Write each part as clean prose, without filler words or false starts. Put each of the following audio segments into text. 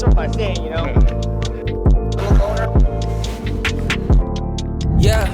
answer by saying, you know. Yeah,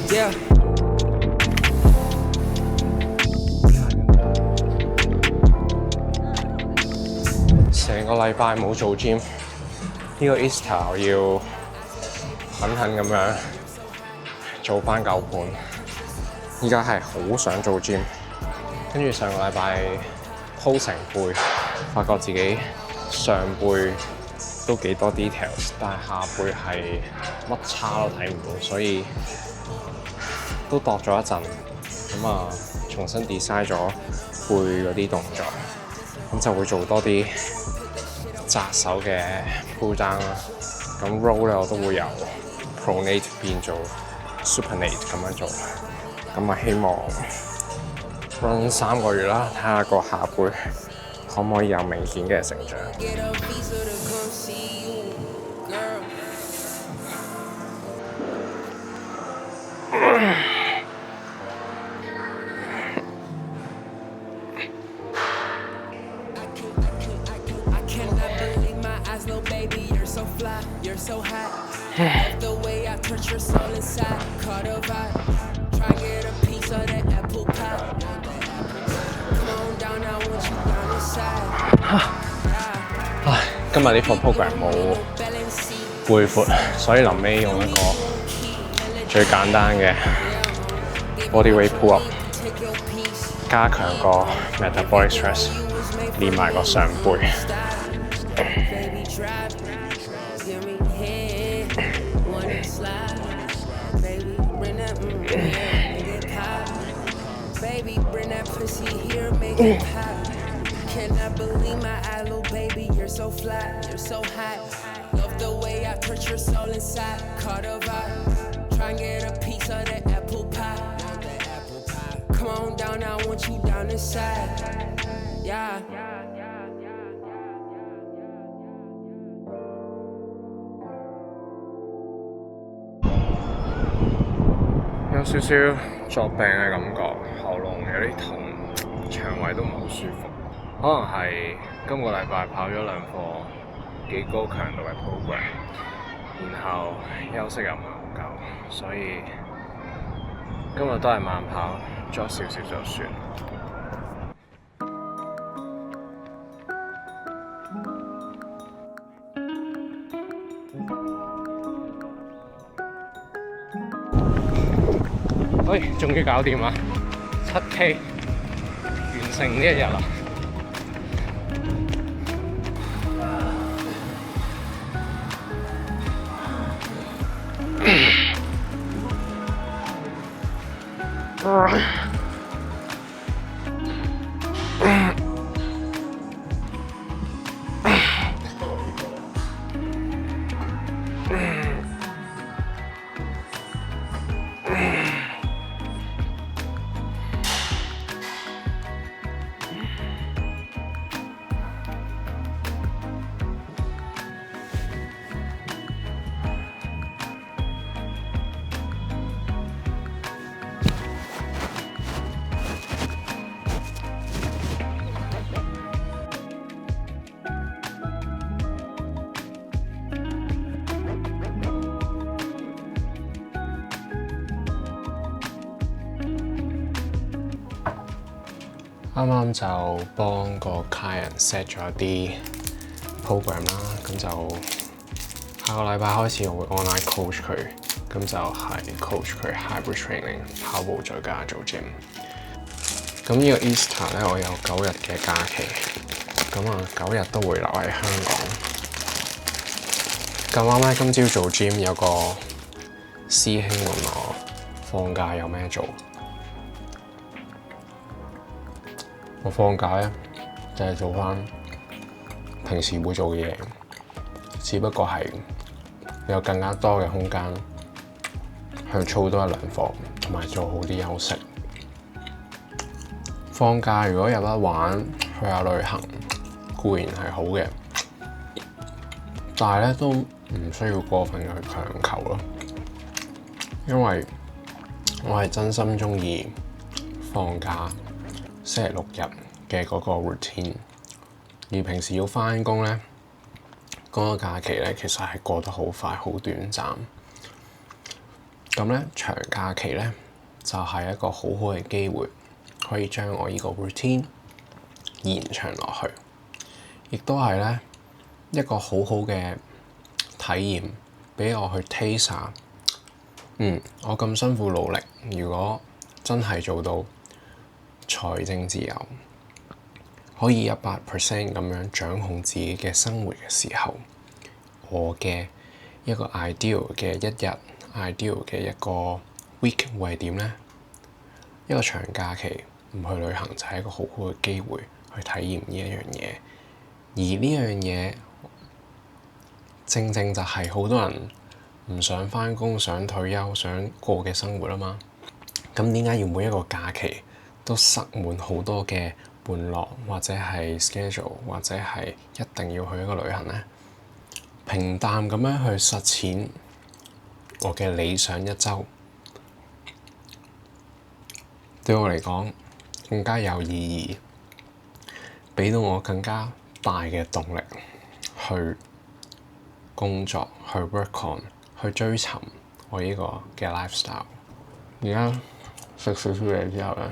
yeah. 成個禮拜冇做 gym， 呢個 Easter 我要狠狠咁樣做翻嚿盤。依家係好想做 gym， 跟住上個禮拜鋪成背，發覺自己上背都幾多 details， 但係下背係乜叉都睇唔到，所以都度咗一陣，咁啊重新 design 咗背嗰啲動作，咁就會做多啲扎手嘅 pull down 啦。咁 roll 咧我都會由 pronate 變做 supinate 咁樣做，咁啊希望 run 3個月啦，睇下個下背可唔可以有明顯嘅成長。今日呢個 program 冇背闊，所以臨尾用一個最簡單嘅 bodyweight pull up， 加強個 metabolic stress， 練埋個上背。Cannot believe my eye, little baby, you're so fly, you're so hot. Love the way I touch your soul inside. Caught a vibe, try and get a piece of that apple pie. Come on down, I want you down inside. Yeah. 有少少作病嘅感覺，喉嚨有啲痛，腸胃都唔係好舒服。可能係今個禮拜跑咗2課幾高強度嘅 program， 然後休息又唔係好夠，所以今日都係慢跑，咗少少就算。喂，終於搞掂啦！7K 完成呢一日啦！啱啱就幫個 client set 咗啲 program 啦，咁就下個禮拜開始我會 online coach 佢，咁就係 coach 佢 hybrid training 跑步再加做 gym。咁呢個 Easter 咧，我有9日嘅假期，咁啊9日都會留喺香港。咁啱咧，今朝做 gym 有個師兄問我放假有咩做。我放假咧就係做翻平時會做嘅嘢，只不過係有更加多嘅空間去操多1-2課，同埋做好啲休息。放假如果有得玩，去下旅行固然係好嘅，但係咧都唔需要過分去強求咯，因為我係真心鍾意放假星期6日嘅嗰個 routine， 而平時要返工咧，嗰個假期咧，其實係過得好快，好短暫。咁咧長假期咧就係一個好好嘅機會，可以將我呢個 routine 延長落去，亦都係咧一個好好嘅體驗，俾我去 taste 下。我咁辛苦努力，如果真係做到財政自由，可以100% 咁樣掌控自己嘅生活嘅時候，我嘅一個 ideal 嘅一日 ideal 嘅一個 week 會係點呢？一個長假期唔去旅行就係一個好好嘅機會去體驗呢一樣嘢，而呢樣嘢正正就係好多人唔想返工、想退休、想過嘅生活啊嘛。咁點解要每一個假期都塞滿好多嘅玩樂，或者係 schedule， 或者係一定要去一個旅行呢？平淡咁樣去實踐我嘅理想一周，對我嚟講更加有意義，俾到我更加大嘅動力去工作，去 work on， 去追尋我呢個嘅 lifestyle。而家食少少嘢之後咧，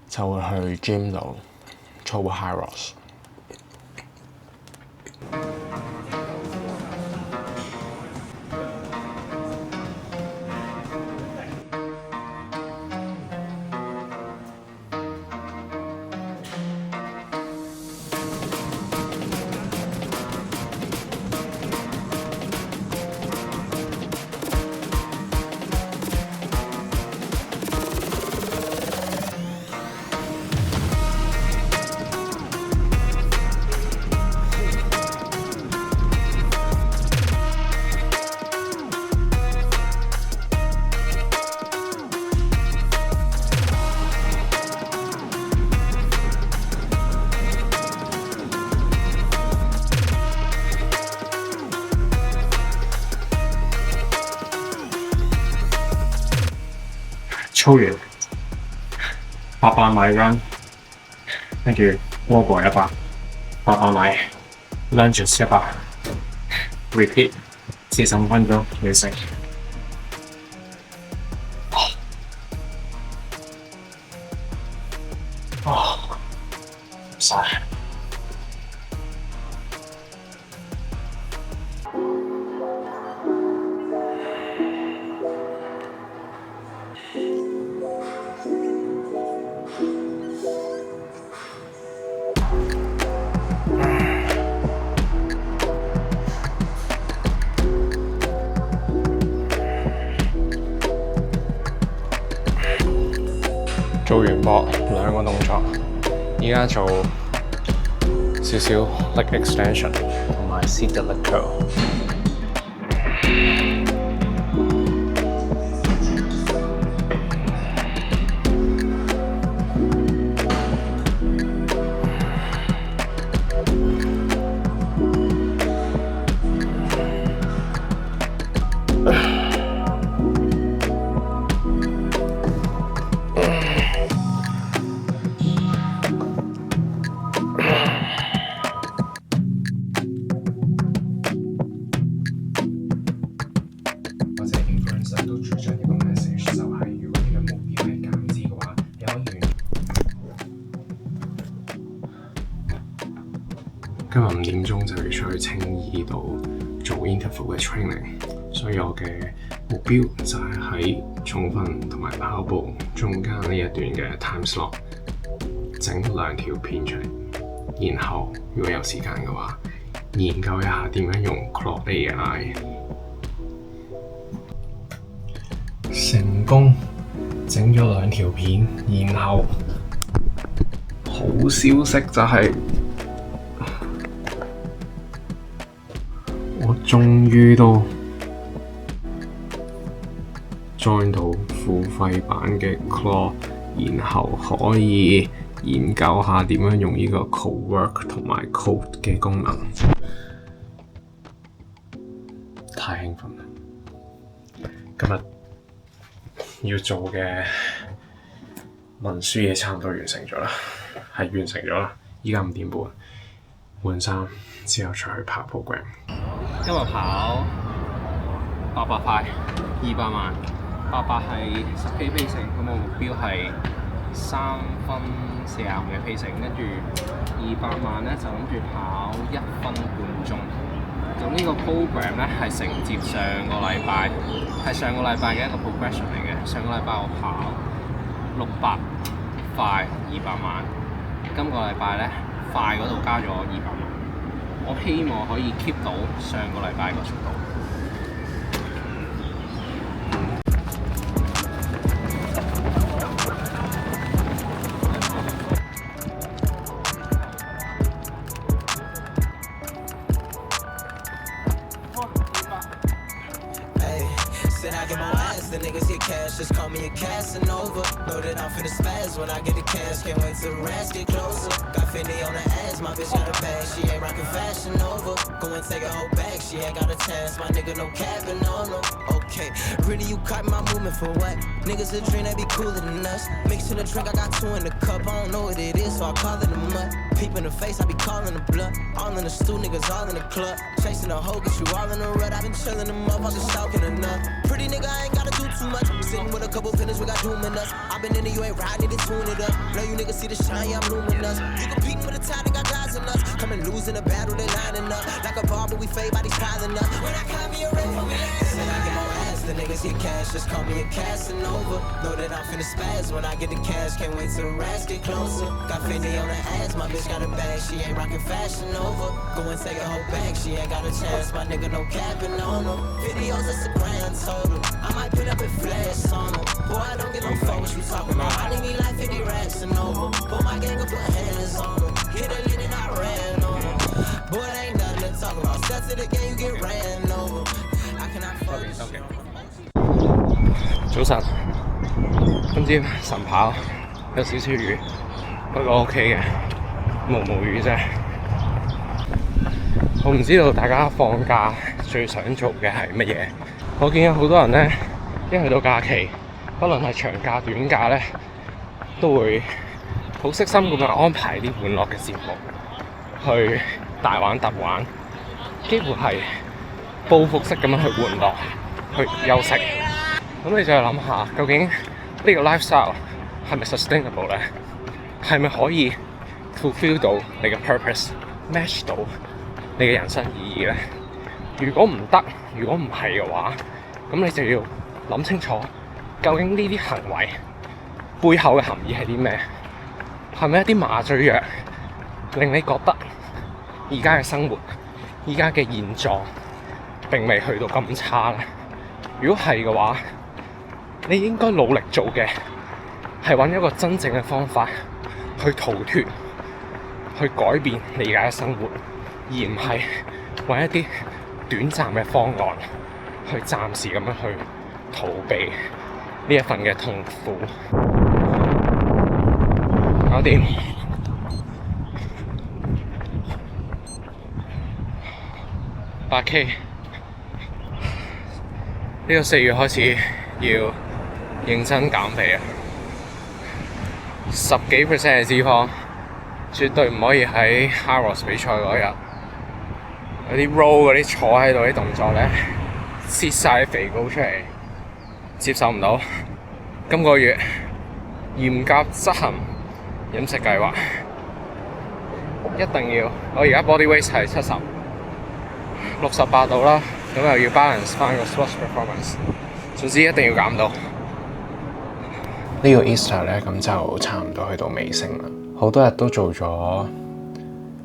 就會去 gym 度操 high rocks。操完800米 run， 跟住 wobble 100， 800米 lunges 100， repeat 45分鐘完成。晒。做完膊2個動作，而家做少少 leg extension 同埋 seated leg curl。都主張一個 message， 就係如果你嘅目標係減脂嘅話，你可以今日5點鐘就要出去青衣度做 interval 嘅 training， 所以我嘅目標就係喺重訓同埋跑步中間呢一段嘅 time slot 整2條片出嚟，然後如果有時間嘅話，研究一下點樣用 Claude AI。成功整咗2條片，然後好消息就係我終於都 join 到付費版嘅 Claude， 然後可以研究下點樣用呢個 Cowork 同埋 Code 嘅功能，太興奮啦！今日要做嘅文書嘢差唔多完成咗啦，係完成咗啦。依家5點半，換衫之後出去跑 program。今日跑800塊200萬，800係10K pacing，咁我目標係3分45嘅 pacing， 跟住200萬咧就諗住跑1分半鐘。咁呢個 program 咧係承接上個禮拜嘅一個 progression 嚟嘅。上個禮拜我跑600塊200萬，今個禮拜咧快嗰度加咗200萬。我希望可以 keep 到上個禮拜個速度。Said I get more ass, the niggas get cash, just call me a Casanova. Know that I'm finna spaz when I get the cash, can't wait till the rats get closer. Got Fendi on her ass, my bitch got a bag, she ain't rockin' Fashion Nova. Go and take a whole bag, she ain't got a chance, my nigga no capping on them. Okay, really you caught my movement for what? Niggas a dream they be cooler than us. Mixing the drink, I got 2 in the cup, I don't know what it is, so I call it a mud. Peep in the face, I be calling the blood. All in the stew, niggas all in the club. Chasing a hoe, get you all in the rut. I been chillin' them up, I'm just stalking enough. Pretty nigga, I ain't gotta do too much. Sitting with a couple pinners, we got doom in us. I been in the you ain't riding, need to tune it up. Know you niggas see the shine, yeah, I'm luminous. You competing with a tie, they got guys in us. Come and lose in a battle, they lining up. Like a bar, but we fade, bodies piling up. When I call me a red, for me said I get more ass, the niggas get cash, just call me a Casanova. Know that I'm finna spaz when I get the cash, can't wait till the rats get closer. Got Fendi on her ass, my bitch got a bag, she ain't rockin' Fashion Nova. Go and take a whole bag, she ain't got a chance, my nigga no capping on them. Videos, that's a grand total. I might put up a flash on them. Boy, I don't give a fuck what you talking about. I need me like 50 racks and over. Boy, my gang will put hands on them. Hit a lid and I ran on them. Boy, there ain't nothing to talk about. Step to the game, you get ran over. I cannot fuck with you. 早晨，今朝晨跑有少少雨，不過 OK 嘅，毛雨啫。我唔知道大家放假最想做嘅係乜嘢。我見有好多人呢，一去到假期，不論係長假短假呢，都會好悉心咁樣安排啲玩樂嘅節目，去大玩特玩，幾乎係報復式咁樣去玩樂，去休息。咁你就諗下，究竟呢個 lifestyle 係咪 sustainable 咧？係咪可以 fulfill 到你嘅 purpose，match 到你嘅人生意義咧？如果唔得，如果唔係嘅話，咁你就要諗清楚，究竟呢啲行為背後嘅含義係啲咩？係咪一啲麻醉藥，令你覺得而家嘅生活、而家嘅現狀並未去到咁差咧？如果係嘅話，你應該努力做嘅係揾一個真正嘅方法去逃脫、去改變你而家嘅生活，而唔係揾一啲短暫嘅方案去暫時咁樣去逃避呢一份嘅痛苦。搞掂8K， 呢個4月開始要認真減肥啊！10幾% 嘅脂肪，絕對唔可以喺 Harros 比賽嗰日有啲 roll 嗰啲坐喺度啲動作咧，切晒肥膏出嚟，接受唔到。今個月嚴格執行飲食計劃，一定要。我而家 body weight 係68度啦，咁又要 balance 翻個 sports performance， 總之一定要減到。呢個 Easter 咧，咁就差唔多去到尾聲啦。好多日都做咗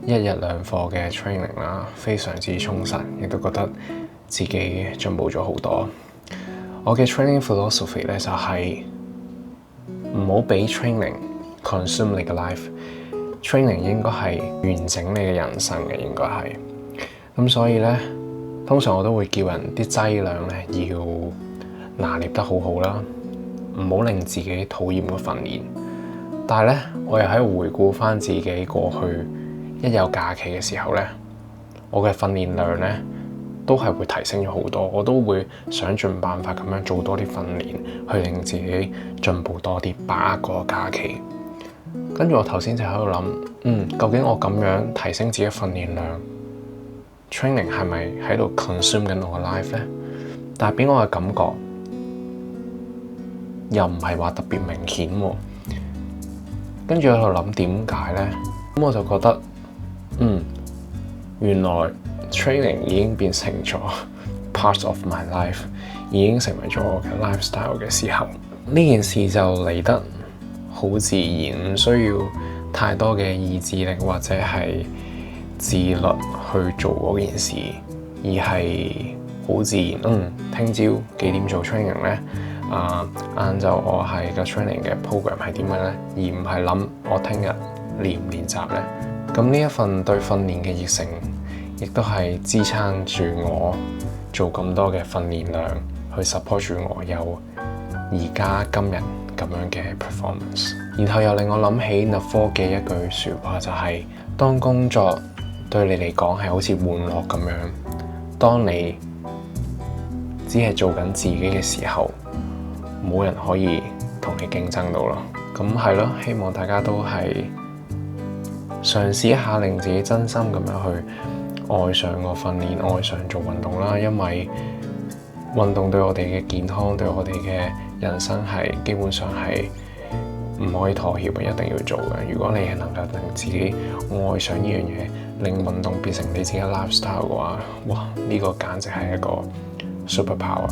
1日2課嘅 training 啦，非常之充實，亦都覺得自己進步咗好多。我嘅 training philosophy 咧就係唔好俾 training consume 你嘅 life。training 應該係完整你嘅人生嘅，應該係。咁所以咧，通常我都會叫人啲劑量咧要拿捏得好好啦。唔好令自己討厭個訓練，但係咧，我又喺度回顧翻自己過去一有假期嘅時候咧，我嘅訓練量咧都係會提升咗好多，我都會想盡辦法咁樣做多啲訓練，去令自己進步多啲，把握個假期。跟住我頭先就喺度諗，究竟我咁樣提升自己訓練量 training 係咪喺度 consume 緊我嘅 life 呢？但係俾我嘅感覺又唔係話特別明顯喎。跟住喺度諗點解呢？咁我就覺得原來 training 已經變成咗 part of my life， 已經成為咗我嘅 lifestyle 嘅時候，呢件事就嚟得好自然，唔需要太多嘅意志力或者係自律去做嗰件事，而係好自然。聽朝幾點做 training 呢？晏晝我係個 training 嘅 program 係點樣呢？而唔係諗我聽日練唔練習呢？咁呢一份對訓練嘅熱誠，亦都係支撐住我做咁多嘅訓練量，去 support 住我有而家今日咁樣嘅 performance。然後又令我諗起 Navor 嘅一句説話，就係當工作對你嚟講係好似玩樂咁樣，當你只係做緊自己嘅時候，冇人可以同你競爭到咯。咁係咯，希望大家都係嘗試一下，令自己真心咁樣去愛上個訓練，愛上做運動啦。因為運動對我哋嘅健康，對我哋嘅人生係基本上係唔可以妥協嘅，一定要做嘅。如果你係能夠令自己愛上呢樣嘢，令運動變成你自己嘅 lifestyle 嘅話，哇！呢個簡直係一個 super power。